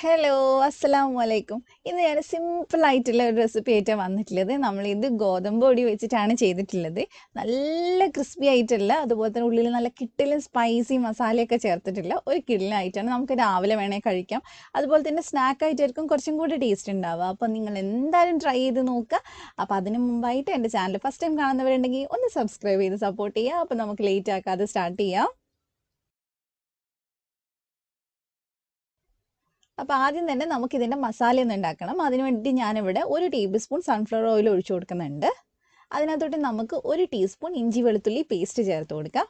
Hello, അസ്സലാമു അലൈക്കും. ഇന്ന് ഞാൻ സിമ്പിളായിട്ടുള്ള ഒരു റെസിപ്പി ആയിട്ടാണ് വന്നിട്ടുള്ളത്. നമ്മളിത് ഗോതമ്പ് പൊടി വെച്ചിട്ടാണ് ചെയ്തിട്ടുള്ളത്. നല്ല ക്രിസ്പി ആയിട്ടുള്ള, അതുപോലെ തന്നെ ഉള്ളിൽ നല്ല കിടിലൻ സ്പൈസി മസാലയൊക്കെ ചേർത്തിട്ടുള്ള ഒരു കിടിലനായിട്ടാണ്. നമുക്ക് രാവിലെ വേണേൽ കഴിക്കാം. അതുപോലെ തന്നെ സ്നാക്കായിട്ടായിരിക്കും കുറച്ചും കൂടി ടേസ്റ്റ് ഉണ്ടാവുക. അപ്പോൾ നിങ്ങൾ എന്തായാലും ട്രൈ ചെയ്ത് നോക്കുക. അപ്പോൾ അതിന് മുമ്പായിട്ട് എൻ്റെ ചാനൽ ഫസ്റ്റ് ടൈം കാണുന്നവരുണ്ടെങ്കിൽ ഒന്ന് സബ്സ്ക്രൈബ് ചെയ്ത് സപ്പോർട്ട് ചെയ്യുക. അപ്പോൾ നമുക്ക് ലേറ്റ് ആക്കാതെ സ്റ്റാർട്ട് ചെയ്യാം. അപ്പോൾ ആദ്യം തന്നെ നമുക്കിതിൻ്റെ മസാല ഒന്ന് ഉണ്ടാക്കണം. അതിന് വേണ്ടി ഞാനിവിടെ 1 ടേബിൾ സ്പൂൺ സൺഫ്ലവർ ഓയിൽ ഒഴിച്ചു കൊടുക്കുന്നുണ്ട്. അതിനകത്തോട്ട് നമുക്ക് 1 ടീസ്പൂൺ ഇഞ്ചി വെളുത്തുള്ളി പേസ്റ്റ് ചേർത്ത് കൊടുക്കാം.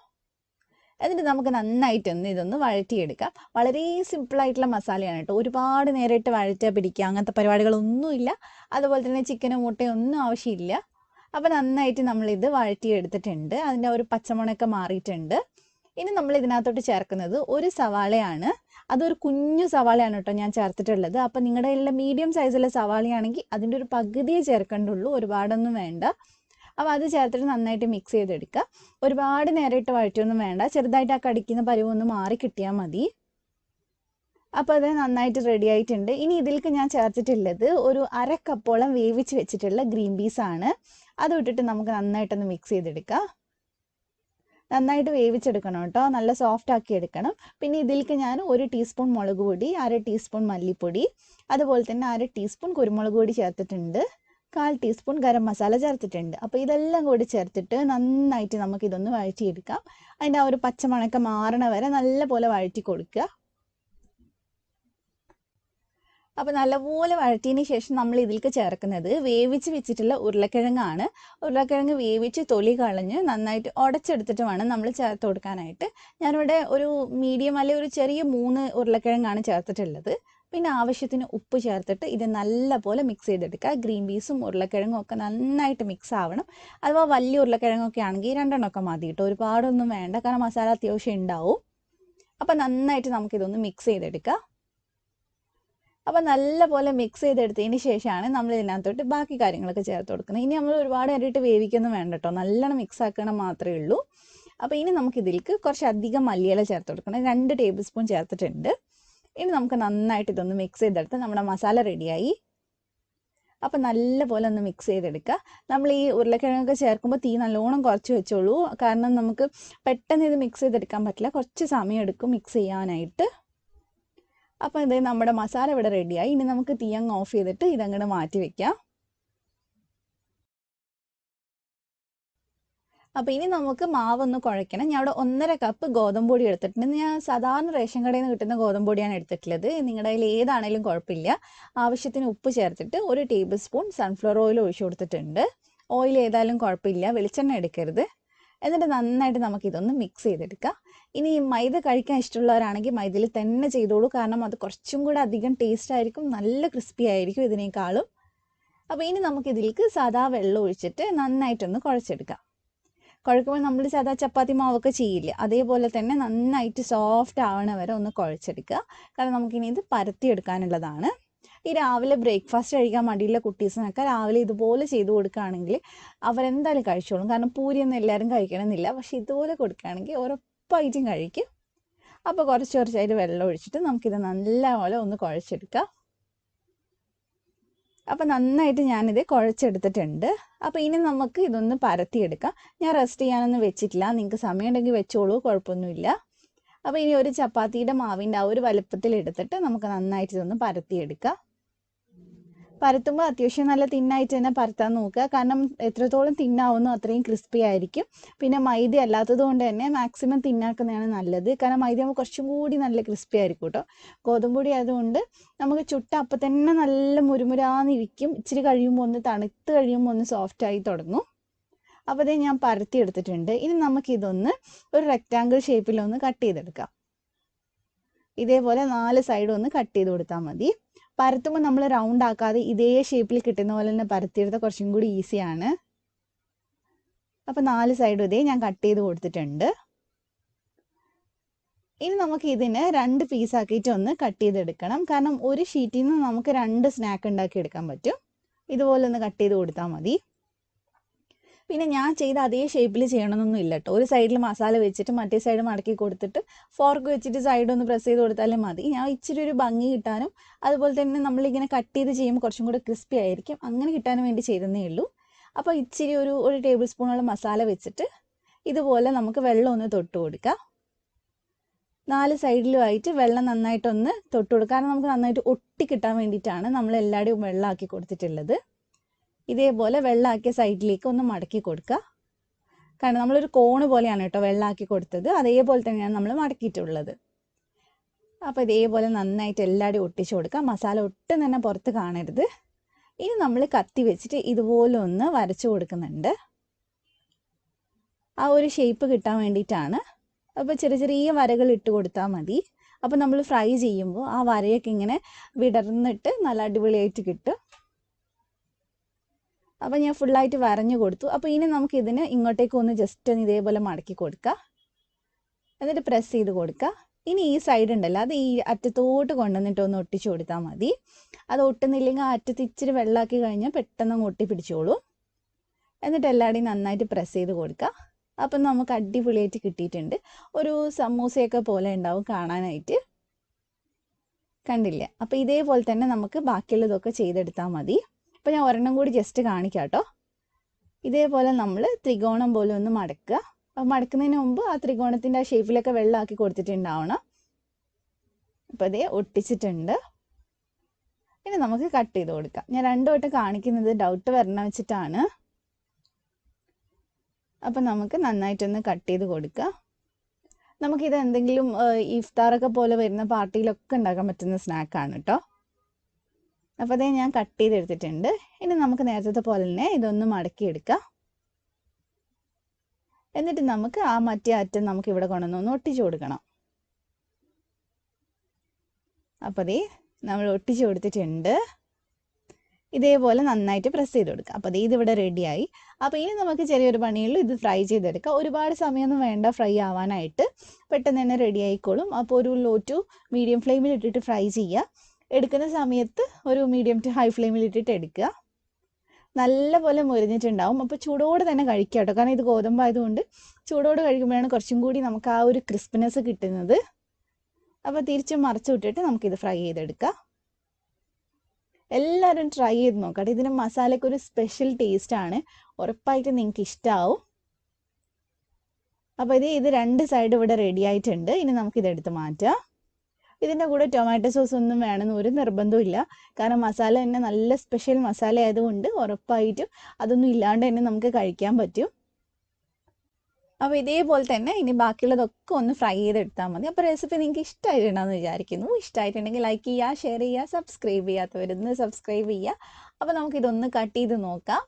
എന്നിട്ട് നമുക്ക് നന്നായിട്ടൊന്ന് ഇതൊന്ന് വഴറ്റിയെടുക്കാം. വളരെ സിമ്പിളായിട്ടുള്ള മസാലയാണ് കേട്ടോ. ഒരുപാട് നേരിട്ട് വഴറ്റാൻ പിടിക്കുക അങ്ങനത്തെ പരിപാടികളൊന്നുമില്ല. അതുപോലെ തന്നെ ചിക്കനോ മുട്ടയോ ഒന്നും ആവശ്യമില്ല. അപ്പോൾ നന്നായിട്ട് നമ്മളിത് വഴറ്റിയെടുത്തിട്ടുണ്ട്. അതിൻ്റെ ഒരു പച്ചമണമൊക്കെ മാറിയിട്ടുണ്ട്. ഇനി നമ്മൾ ഇതിനകത്തോട്ട് ചേർക്കുന്നത് ഒരു സവാളയാണ്. അതൊരു കുഞ്ഞു സവാളയാണ് കേട്ടോ ഞാൻ ചേർത്തിട്ടുള്ളത്. അപ്പോൾ നിങ്ങളുടെ കയ്യിലുള്ള മീഡിയം സൈസിലെ സവാളയാണെങ്കിൽ അതിൻ്റെ ഒരു പകുതിയേ ചേർക്കേണ്ടുള്ളൂ, ഒരുപാടൊന്നും വേണ്ട. അപ്പോൾ അത് ചേർത്തിട്ട് നന്നായിട്ട് മിക്സ് ചെയ്തെടുക്കുക. ഒരുപാട് നേരിട്ട് വഴറ്റിയൊന്നും വേണ്ട, ചെറുതായിട്ട് ആ കടിക്കുന്ന പരുവൊന്ന് മാറി കിട്ടിയാൽ മതി. അപ്പോൾ അത് നന്നായിട്ട് റെഡി ആയിട്ടുണ്ട്. ഇനി ഇതിലേക്ക് ഞാൻ ചേർത്തിട്ടുള്ളത് ഒരു 1/2 കപ്പോളം വേവിച്ച് വെച്ചിട്ടുള്ള ഗ്രീൻ പീസാണ്. അത് ഇട്ടിട്ട് നമുക്ക് നന്നായിട്ടൊന്ന് മിക്സ് ചെയ്തെടുക്കാം. നന്നായിട്ട് വേവിച്ചെടുക്കണം കേട്ടോ, നല്ല സോഫ്റ്റ് ആക്കി എടുക്കണം. പിന്നെ ഇതിലേക്ക് ഞാൻ 1 ടീസ്പൂൺ മുളക് പൊടി, 1/2 ടീസ്പൂൺ മല്ലിപ്പൊടി, അതുപോലെ തന്നെ 1/2 ടീസ്പൂൺ കുരുമുളക് പൊടി ചേർത്തിട്ടുണ്ട്. 1/4 ടീസ്പൂൺ ഗരം മസാല ചേർത്തിട്ടുണ്ട്. അപ്പോൾ ഇതെല്ലാം കൂടി ചേർത്തിട്ട് നന്നായിട്ട് നമുക്കിതൊന്ന് വഴറ്റിയെടുക്കാം. അതിൻ്റെ ആ ഒരു പച്ചമണക്കം മാറണ വരെ നല്ലപോലെ വഴറ്റി കൊടുക്കുക. അപ്പോൾ നല്ലപോലെ വഴറ്റിയതിന് ശേഷം നമ്മൾ ഇതിലേക്ക് ചേർക്കുന്നത് വേവിച്ച് വെച്ചിട്ടുള്ള ഉരുളക്കിഴങ്ങാണ്. ഉരുളക്കിഴങ്ങ് വേവിച്ച് തൊലി കളഞ്ഞ് നന്നായിട്ട് ഉടച്ചെടുത്തിട്ട് വേണം നമ്മൾ ചേർത്ത് കൊടുക്കാനായിട്ട്. ഞാനിവിടെ ഒരു മീഡിയം അല്ലെങ്കിൽ ഒരു ചെറിയ 3 ഉരുളക്കിഴങ്ങാണ് ചേർത്തിട്ടുള്ളത്. പിന്നെ ആവശ്യത്തിന് ഉപ്പ് ചേർത്തിട്ട് ഇത് നല്ലപോലെ മിക്സ് ചെയ്തെടുക്കുക. ഗ്രീൻ പീസും ഉരുളക്കിഴങ്ങും ഒക്കെ നന്നായിട്ട് മിക്സ് ആവണം. അഥവാ വലിയ ഉരുളക്കിഴങ്ങൊക്കെ ആണെങ്കിൽ 2 എണ്ണമൊക്കെ മതി കേട്ടോ, ഒരുപാടൊന്നും വേണ്ട, കാരണം മസാല അത്യാവശ്യം ഉണ്ടാവും. അപ്പോൾ നന്നായിട്ട് നമുക്കിതൊന്ന് മിക്സ് ചെയ്തെടുക്കാം. അപ്പോൾ നല്ലപോലെ മിക്സ് ചെയ്തെടുത്തതിന് ശേഷമാണ് നമ്മൾ ഇതിനകത്തോട്ട് ബാക്കി കാര്യങ്ങളൊക്കെ ചേർത്ത് കൊടുക്കുന്നത്. ഇനി നമ്മൾ ഒരുപാട് നേരിട്ട് വേവിക്കൊന്നും വേണ്ട കേട്ടോ, നല്ലോണം മിക്സ് ആക്കണം മാത്രമേ ഉള്ളൂ. അപ്പോൾ ഇനി നമുക്കിതിലേക്ക് കുറച്ചധികം മല്ലിയില ചേർത്ത് കൊടുക്കണം. 2 ടേബിൾ സ്പൂൺ ചേർത്തിട്ടുണ്ട്. ഇനി നമുക്ക് നന്നായിട്ട് ഇതൊന്ന് മിക്സ് ചെയ്തെടുത്ത് നമ്മുടെ മസാല റെഡിയായി. അപ്പോൾ നല്ലപോലെ ഒന്ന് മിക്സ് ചെയ്തെടുക്കുക. നമ്മൾ ഈ ഉരുളക്കിഴങ്ങൊക്കെ ചേർക്കുമ്പോൾ തീ നല്ലോണം കുറച്ച് വെച്ചോളൂ, കാരണം നമുക്ക് പെട്ടെന്ന് ഇത് മിക്സ് ചെയ്തെടുക്കാൻ പറ്റില്ല, കുറച്ച് സമയം എടുക്കും മിക്സ് ചെയ്യാനായിട്ട്. അപ്പോൾ ഇത് നമ്മുടെ മസാല ഇവിടെ റെഡിയായി. ഇനി നമുക്ക് തീ അങ്ങ് ഓഫ് ചെയ്തിട്ട് ഇതങ്ങോട്ട് മാറ്റി വെക്കാം. അപ്പോൾ ഇനി നമുക്ക് മാവൊന്ന് കുഴയ്ക്കണം. ഞാൻ ഇവിടെ 1.5 കപ്പ് ഗോതമ്പ് പൊടി എടുത്തിട്ടുണ്ട്. ഞാൻ സാധാരണ റേഷൻ കടയിൽ നിന്ന് കിട്ടുന്ന ഗോതമ്പ് പൊടിയാണ് എടുത്തിട്ടുള്ളത്. നിങ്ങളുടെ കയ്യിൽ ഏതാണെങ്കിലും കുഴപ്പമില്ല. ആവശ്യത്തിന് ഉപ്പ് ചേർത്തിട്ട് 1 ടേബിൾ സ്പൂൺ സൺഫ്ലവർ ഓയിൽ ഒഴിച്ചു കൊടുത്തിട്ടുണ്ട്. ഓയിൽ ഏതായാലും കുഴപ്പമില്ല, വെളിച്ചെണ്ണ എടുക്കരുത്. എന്നിട്ട് നന്നായിട്ട് നമുക്കിതൊന്ന് മിക്സ് ചെയ്തെടുക്കാം. ഇനി മൈദ കഴിക്കാൻ ഇഷ്ടമുള്ളവരാണെങ്കിൽ മൈദയിൽ തന്നെ ചെയ്തോളൂ, കാരണം അത് കുറച്ചും കൂടെ അധികം ടേസ്റ്റ് ആയിരിക്കും, നല്ല ക്രിസ്പി ആയിരിക്കും ഇതിനേക്കാളും. അപ്പോൾ ഇനി നമുക്കിതിലേക്ക് സാധാ വെള്ളം ഒഴിച്ചിട്ട് നന്നായിട്ടൊന്ന് കുഴച്ചെടുക്കാം. കുഴക്കുമ്പോൾ നമ്മൾ സാധാ ചപ്പാത്തി മാവൊക്കെ ചെയ്യില്ല, അതേപോലെ തന്നെ നന്നായിട്ട് സോഫ്റ്റ് ആവണ വരെ ഒന്ന് കുഴച്ചെടുക്കുക. കാരണം നമുക്കിനി ഇത് പരത്തിയെടുക്കാനുള്ളതാണ്. ഈ രാവിലെ ബ്രേക്ക്ഫാസ്റ്റ് കഴിക്കാൻ മടിയുള്ള കുട്ടീസിനൊക്കെ രാവിലെ ഇതുപോലെ ചെയ്ത് കൊടുക്കുകയാണെങ്കിൽ അവരെന്തായാലും കഴിച്ചോളും. കാരണം പൂരിയൊന്നും എല്ലാവരും കഴിക്കണമെന്നില്ല, പക്ഷെ ഇതുപോലെ കൊടുക്കുകയാണെങ്കിൽ ഉറപ്പായിട്ടും കഴിക്കും. അപ്പോൾ കുറച്ചായിട്ട് വെള്ളം ഒഴിച്ചിട്ട് നമുക്കിത് നല്ലപോലെ ഒന്ന് കുഴച്ചെടുക്കാം. അപ്പോൾ നന്നായിട്ട് ഞാനിത് കുഴച്ചെടുത്തിട്ടുണ്ട്. അപ്പോൾ ഇനി നമുക്ക് ഇതൊന്ന് പരത്തിയെടുക്കാം. ഞാൻ റെസ്റ്റ് ചെയ്യാനൊന്നും വെച്ചിട്ടില്ല, നിങ്ങൾക്ക് സമയം ഉണ്ടെങ്കിൽ വെച്ചോളൂ, കുഴപ്പമൊന്നുമില്ല. അപ്പോൾ ഇനി ഒരു ചപ്പാത്തിയുടെ മാവിൻ്റെ ആ ഒരു വലുപ്പത്തിൽ എടുത്തിട്ട് നമുക്ക് നന്നായിട്ട് ഇതൊന്ന് പരത്തിയെടുക്കാം. പരത്തുമ്പോൾ അത്യാവശ്യം നല്ല തിന്നായിട്ട് തന്നെ പരത്താൻ നോക്കുക, കാരണം എത്രത്തോളം തിന്നാവുന്നു അത്രയും ക്രിസ്പി ആയിരിക്കും. പിന്നെ മൈദ അല്ലാത്തത് കൊണ്ട് തന്നെ മാക്സിമം തിന്നാക്കുന്നതാണ് നല്ലത്, കാരണം മൈദ ആകുമ്പോൾ കുറച്ചും കൂടി നല്ല ക്രിസ്പി ആയിരിക്കും കേട്ടോ. ഗോതമ്പ് പൊടി ആയതുകൊണ്ട് നമുക്ക് ചുട്ട അപ്പം തന്നെ നല്ല മുരുമുരാന്നിരിക്കും. ഇച്ചിരി കഴിയുമ്പോൾ ഒന്ന് തണുത്ത് കഴിയുമ്പോൾ ഒന്ന് സോഫ്റ്റായി തുടങ്ങും. അപ്പോൾ ഇത് ഞാൻ പരത്തി എടുത്തിട്ടുണ്ട്. ഇനി നമുക്കിതൊന്ന് ഒരു റെക്റ്റാങ്കിൾ ഷേപ്പിലൊന്ന് കട്ട് ചെയ്തെടുക്കാം. ഇതേപോലെ 4 സൈഡും ഒന്ന് കട്ട് ചെയ്ത് കൊടുത്താൽ മതി. പരത്തുമ്പോൾ നമ്മൾ റൗണ്ട് ആക്കാതെ ഇതേ ഷേപ്പിൽ കിട്ടുന്ന പോലെ തന്നെ പരത്തിയെടുത്താൽ കുറച്ചും കൂടി ഈസിയാണ്. അപ്പോൾ 4 സൈഡും ഇതേ ഞാൻ കട്ട് ചെയ്ത് കൊടുത്തിട്ടുണ്ട്. ഇനി നമുക്ക് ഇതിനെ 2 പീസാക്കിയിട്ട് ഒന്ന് കട്ട് ചെയ്തെടുക്കണം, കാരണം ഒരു ഷീറ്റിൽ നിന്ന് നമുക്ക് 2 സ്നാക്ക് ഉണ്ടാക്കി എടുക്കാൻ പറ്റും. ഇതുപോലെ ഒന്ന് കട്ട് ചെയ്ത് കൊടുത്താൽ മതി. പിന്നെ ഞാൻ ചെയ്ത അതേ ഷേപ്പിൽ ചെയ്യണമെന്നൊന്നും ഇല്ല കേട്ടോ. ഒരു സൈഡിൽ മസാല വെച്ചിട്ട് മറ്റേ സൈഡ് മടക്കി കൊടുത്തിട്ട് ഫോർക്ക് വെച്ചിട്ട് സൈഡ് ഒന്ന് പ്രസ് ചെയ്ത് കൊടുത്താലും മതി. ഞാൻ ഇച്ചിരി ഒരു ഭംഗി കിട്ടാനും അതുപോലെ തന്നെ നമ്മളിങ്ങനെ കട്ട് ചെയ്ത് ചെയ്യുമ്പോൾ കുറച്ചും കൂടെ ക്രിസ്പി ആയിരിക്കും, അങ്ങനെ കിട്ടാനും വേണ്ടി ചെയ്തതേ ഉള്ളൂ. അപ്പോൾ ഇച്ചിരി ഒരു ടേബിൾ സ്പൂണോളം മസാല വെച്ചിട്ട് ഇതുപോലെ നമുക്ക് വെള്ളം ഒന്ന് തൊട്ട് കൊടുക്കാം. 4 സൈഡിലുമായിട്ട് വെള്ളം നന്നായിട്ടൊന്ന് തൊട്ട് കൊടുക്കുക. കാരണം നമുക്ക് നന്നായിട്ട് ഒട്ടി കിട്ടാൻ വേണ്ടിയിട്ടാണ് നമ്മൾ എല്ലാവരുടെയും വെള്ളമാക്കി കൊടുത്തിട്ടുള്ളത്. ഇതേപോലെ വെള്ളമാക്കിയ സൈഡിലേക്ക് ഒന്ന് മടക്കി കൊടുക്കുക. കാരണം നമ്മളൊരു കോണ് പോലെയാണ് കേട്ടോ വെള്ളമാക്കി കൊടുത്തത്, അതേപോലെ തന്നെയാണ് നമ്മൾ മടക്കിയിട്ടുള്ളത്. അപ്പോൾ ഇതേപോലെ നന്നായിട്ട് എല്ലാവരുടെയും ഒട്ടിച്ചു കൊടുക്കുക. മസാല ഒട്ടും തന്നെ പുറത്ത് കാണരുത്. ഇനി നമ്മൾ കത്തി വെച്ചിട്ട് ഇതുപോലെ ഒന്ന് വരച്ചു കൊടുക്കുന്നുണ്ട്, ആ ഒരു ഷേപ്പ് കിട്ടാൻ വേണ്ടിയിട്ടാണ്. അപ്പോൾ ചെറിയ ചെറിയ വരകൾ ഇട്ട് കൊടുത്താൽ മതി. അപ്പോൾ നമ്മൾ ഫ്രൈ ചെയ്യുമ്പോൾ ആ വരയൊക്കെ ഇങ്ങനെ വിടർന്നിട്ട് നല്ല അടിപൊളിയായിട്ട് കിട്ടും. അപ്പോൾ ഞാൻ ഫുള്ളായിട്ട് വരഞ്ഞു കൊടുത്തു. അപ്പോൾ ഇനി നമുക്ക് ഇതിന് ഇങ്ങോട്ടേക്ക് ഒന്ന് ജസ്റ്റ് ഒന്ന് ഇതേപോലെ മടക്കി കൊടുക്കുക, എന്നിട്ട് പ്രസ് ചെയ്ത് കൊടുക്കുക. ഇനി ഈ സൈഡ് ഉണ്ടല്ലോ, അത് ഈ അറ്റത്തോട്ട് കൊണ്ടുവന്നിട്ട് ഒന്ന് ഒട്ടിച്ചു കൊടുത്താൽ മതി. അത് ഒട്ടുന്നില്ലെങ്കിൽ ആ അറ്റത്ത് ഇച്ചിരി വെള്ളമാക്കി കഴിഞ്ഞാൽ പെട്ടെന്ന് അങ്ങ് ഒട്ടി പിടിച്ചോളൂ. എന്നിട്ട് എല്ലാവരുടെയും നന്നായിട്ട് പ്രസ് ചെയ്ത് കൊടുക്കുക. അപ്പം നമുക്ക് അടിപൊളിയായിട്ട് കിട്ടിയിട്ടുണ്ട്. ഒരു സമൂസയൊക്കെ പോലെ ഉണ്ടാവും കാണാനായിട്ട്, കണ്ടില്ലേ? അപ്പോൾ ഇതേപോലെ തന്നെ നമുക്ക് ബാക്കിയുള്ളതൊക്കെ ചെയ്തെടുത്താൽ മതി. അപ്പോൾ ഞാൻ ഒരെണ്ണം കൂടി ജസ്റ്റ് കാണിക്കാം കേട്ടോ. ഇതേപോലെ നമ്മൾ ത്രികോണം പോലെ ഒന്ന് മടക്കുക. അപ്പോൾ മടക്കുന്നതിന് മുമ്പ് ആ ത്രികോണത്തിൻ്റെ ആ ഷേപ്പിലൊക്കെ വെള്ളമാക്കി കൊടുത്തിട്ടുണ്ടാവണം. അപ്പോൾ അതേ ഒട്ടിച്ചിട്ടുണ്ട്. ഇനി നമുക്ക് കട്ട് ചെയ്ത് കൊടുക്കാം. ഞാൻ 2 വട്ടം കാണിക്കുന്നത് ഡൗട്ട് വരണം വെച്ചിട്ടാണ്. അപ്പം നമുക്ക് നന്നായിട്ടൊന്ന് കട്ട് ചെയ്ത് കൊടുക്കുക. നമുക്കിത് എന്തെങ്കിലും ഇഫ്താറൊക്കെ പോലെ വരുന്ന പാർട്ടിയിലൊക്കെ ഉണ്ടാക്കാൻ പറ്റുന്ന സ്നാക്കാണ് കേട്ടോ. അപ്പോൾ അതേ ഞാൻ കട്ട് ചെയ്തെടുത്തിട്ടുണ്ട്. ഇനി നമുക്ക് നേരത്തെ പോലെ തന്നെ ഇതൊന്ന് മടക്കിയെടുക്കാം. എന്നിട്ട് നമുക്ക് ആ മറ്റേ അറ്റം നമുക്ക് ഇവിടെ കൊണ്ടുവന്നൊന്ന് ഒട്ടിച്ചു കൊടുക്കണം. അപ്പോൾ അതേ നമ്മൾ ഒട്ടിച്ചു കൊടുത്തിട്ടുണ്ട്. ഇതേപോലെ നന്നായിട്ട് പ്രസ് ചെയ്ത് കൊടുക്കുക. അപ്പോൾ അതേ ഇതിവിടെ റെഡിയായി. അപ്പോൾ ഇനി നമുക്ക് ചെറിയൊരു പണിയുള്ളൂ, ഇത് ഫ്രൈ ചെയ്തെടുക്കുക. ഒരുപാട് സമയമൊന്നും വേണ്ട ഫ്രൈ ആവാനായിട്ട്, പെട്ടെന്ന് തന്നെ റെഡി ആയിക്കോളും. അപ്പോൾ ഒരു ലോ ടു മീഡിയം ഫ്ലെയിമിൽ ഇട്ടിട്ട് ഫ്രൈ ചെയ്യുക. എടുക്കുന്ന സമയത്ത് ഒരു മീഡിയം ടു ഹൈ ഫ്ലെയിമിൽ ഇട്ടിട്ട് എടുക്കുക. നല്ലപോലെ മുരിഞ്ഞിട്ടുണ്ടാവും. അപ്പോൾ ചൂടോടെ തന്നെ കഴിക്കുക കേട്ടോ. കാരണം ഇത് ഗോതമ്പായതുകൊണ്ട് ചൂടോടെ കഴിക്കുമ്പോഴാണ് കുറച്ചും കൂടി നമുക്ക് ആ ഒരു ക്രിസ്പിനെസ് കിട്ടുന്നത്. അപ്പോൾ തിരിച്ചും മറിച്ചു വിട്ടിട്ട് നമുക്കിത് ഫ്രൈ ചെയ്തെടുക്കാം. എല്ലാവരും ട്രൈ ചെയ്ത് നോക്കട്ടെ. ഇതിന് മസാലയ്ക്ക് ഒരു സ്പെഷ്യൽ ടേസ്റ്റാണ്, ഉറപ്പായിട്ട് നിങ്ങൾക്ക് ഇഷ്ടമാവും. അപ്പോൾ ഇത് 2 സൈഡ് ഇവിടെ റെഡി ആയിട്ടുണ്ട്. ഇനി നമുക്കിതെടുത്ത് മാറ്റാം. ഇതിൻ്റെ കൂടെ ടൊമാറ്റോ സോസ് ഒന്നും വേണമെന്ന് ഒരു നിർബന്ധവും ഇല്ല. കാരണം മസാല തന്നെ നല്ല സ്പെഷ്യൽ മസാല ആയതുകൊണ്ട് ഉറപ്പായിട്ടും അതൊന്നും ഇല്ലാണ്ട് തന്നെ നമുക്ക് കഴിക്കാൻ പറ്റും. അപ്പോൾ ഇതേപോലെ തന്നെ ഇനി ബാക്കിയുള്ളതൊക്കെ ഒന്ന് ഫ്രൈ ചെയ്തെടുത്താൽ മതി. അപ്പോൾ റെസിപ്പി നിങ്ങൾക്ക് ഇഷ്ടമായിട്ടുണ്ടെന്ന് വിചാരിക്കുന്നു. ഇഷ്ടമായിട്ടുണ്ടെങ്കിൽ ലൈക്ക് ചെയ്യുക, ഷെയർ ചെയ്യുക, സബ്സ്ക്രൈബ് ചെയ്യാത്തവരൊന്ന് സബ്സ്ക്രൈബ് ചെയ്യുക. അപ്പോൾ നമുക്കിതൊന്ന് കട്ട് ചെയ്ത് നോക്കാം.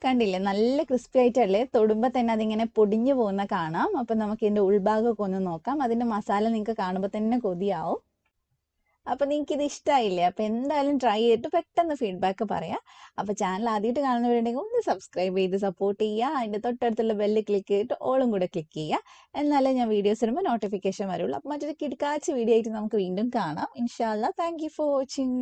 കണ്ടില്ലേ, നല്ല ക്രിസ്പി ആയിട്ടല്ലേ, തൊടുമ്പോൾ തന്നെ അതിങ്ങനെ പൊടിഞ്ഞു പോകുന്ന കാണാം. അപ്പം നമുക്ക് ഇതിൻ്റെ ഉൾഭാഗമൊക്കെ ഒന്ന് നോക്കാം. അതിൻ്റെ മസാല നിങ്ങൾക്ക് കാണുമ്പോൾ തന്നെ കൊതിയാവും. അപ്പോൾ നിങ്ങൾക്ക് ഇത് ഇഷ്ടമായില്ലേ? അപ്പോൾ എന്തായാലും ട്രൈ ചെയ്തിട്ട് പെട്ടെന്ന് ഫീഡ്ബാക്ക് പറയാം. അപ്പോൾ ചാനൽ ആദ്യമായിട്ട് കാണുന്നവരുണ്ടെങ്കിൽ ഒന്ന് സബ്സ്ക്രൈബ് ചെയ്ത് സപ്പോർട്ട് ചെയ്യുക. അതിൻ്റെ തൊട്ടടുത്തുള്ള ബെല്ല് ക്ലിക്ക് ചെയ്തിട്ട് ഓളും കൂടെ ക്ലിക്ക് ചെയ്യുക. എന്നാലേ ഞാൻ വീഡിയോസ് ഇടുമ്പോൾ നോട്ടിഫിക്കേഷൻ വരുള്ളൂ. അപ്പോൾ മറ്റൊരു കിടക്കാച്ച വീഡിയോ ആയിട്ട് നമുക്ക് വീണ്ടും കാണാം ഇൻഷാ അല്ലാ. Thank you for watching.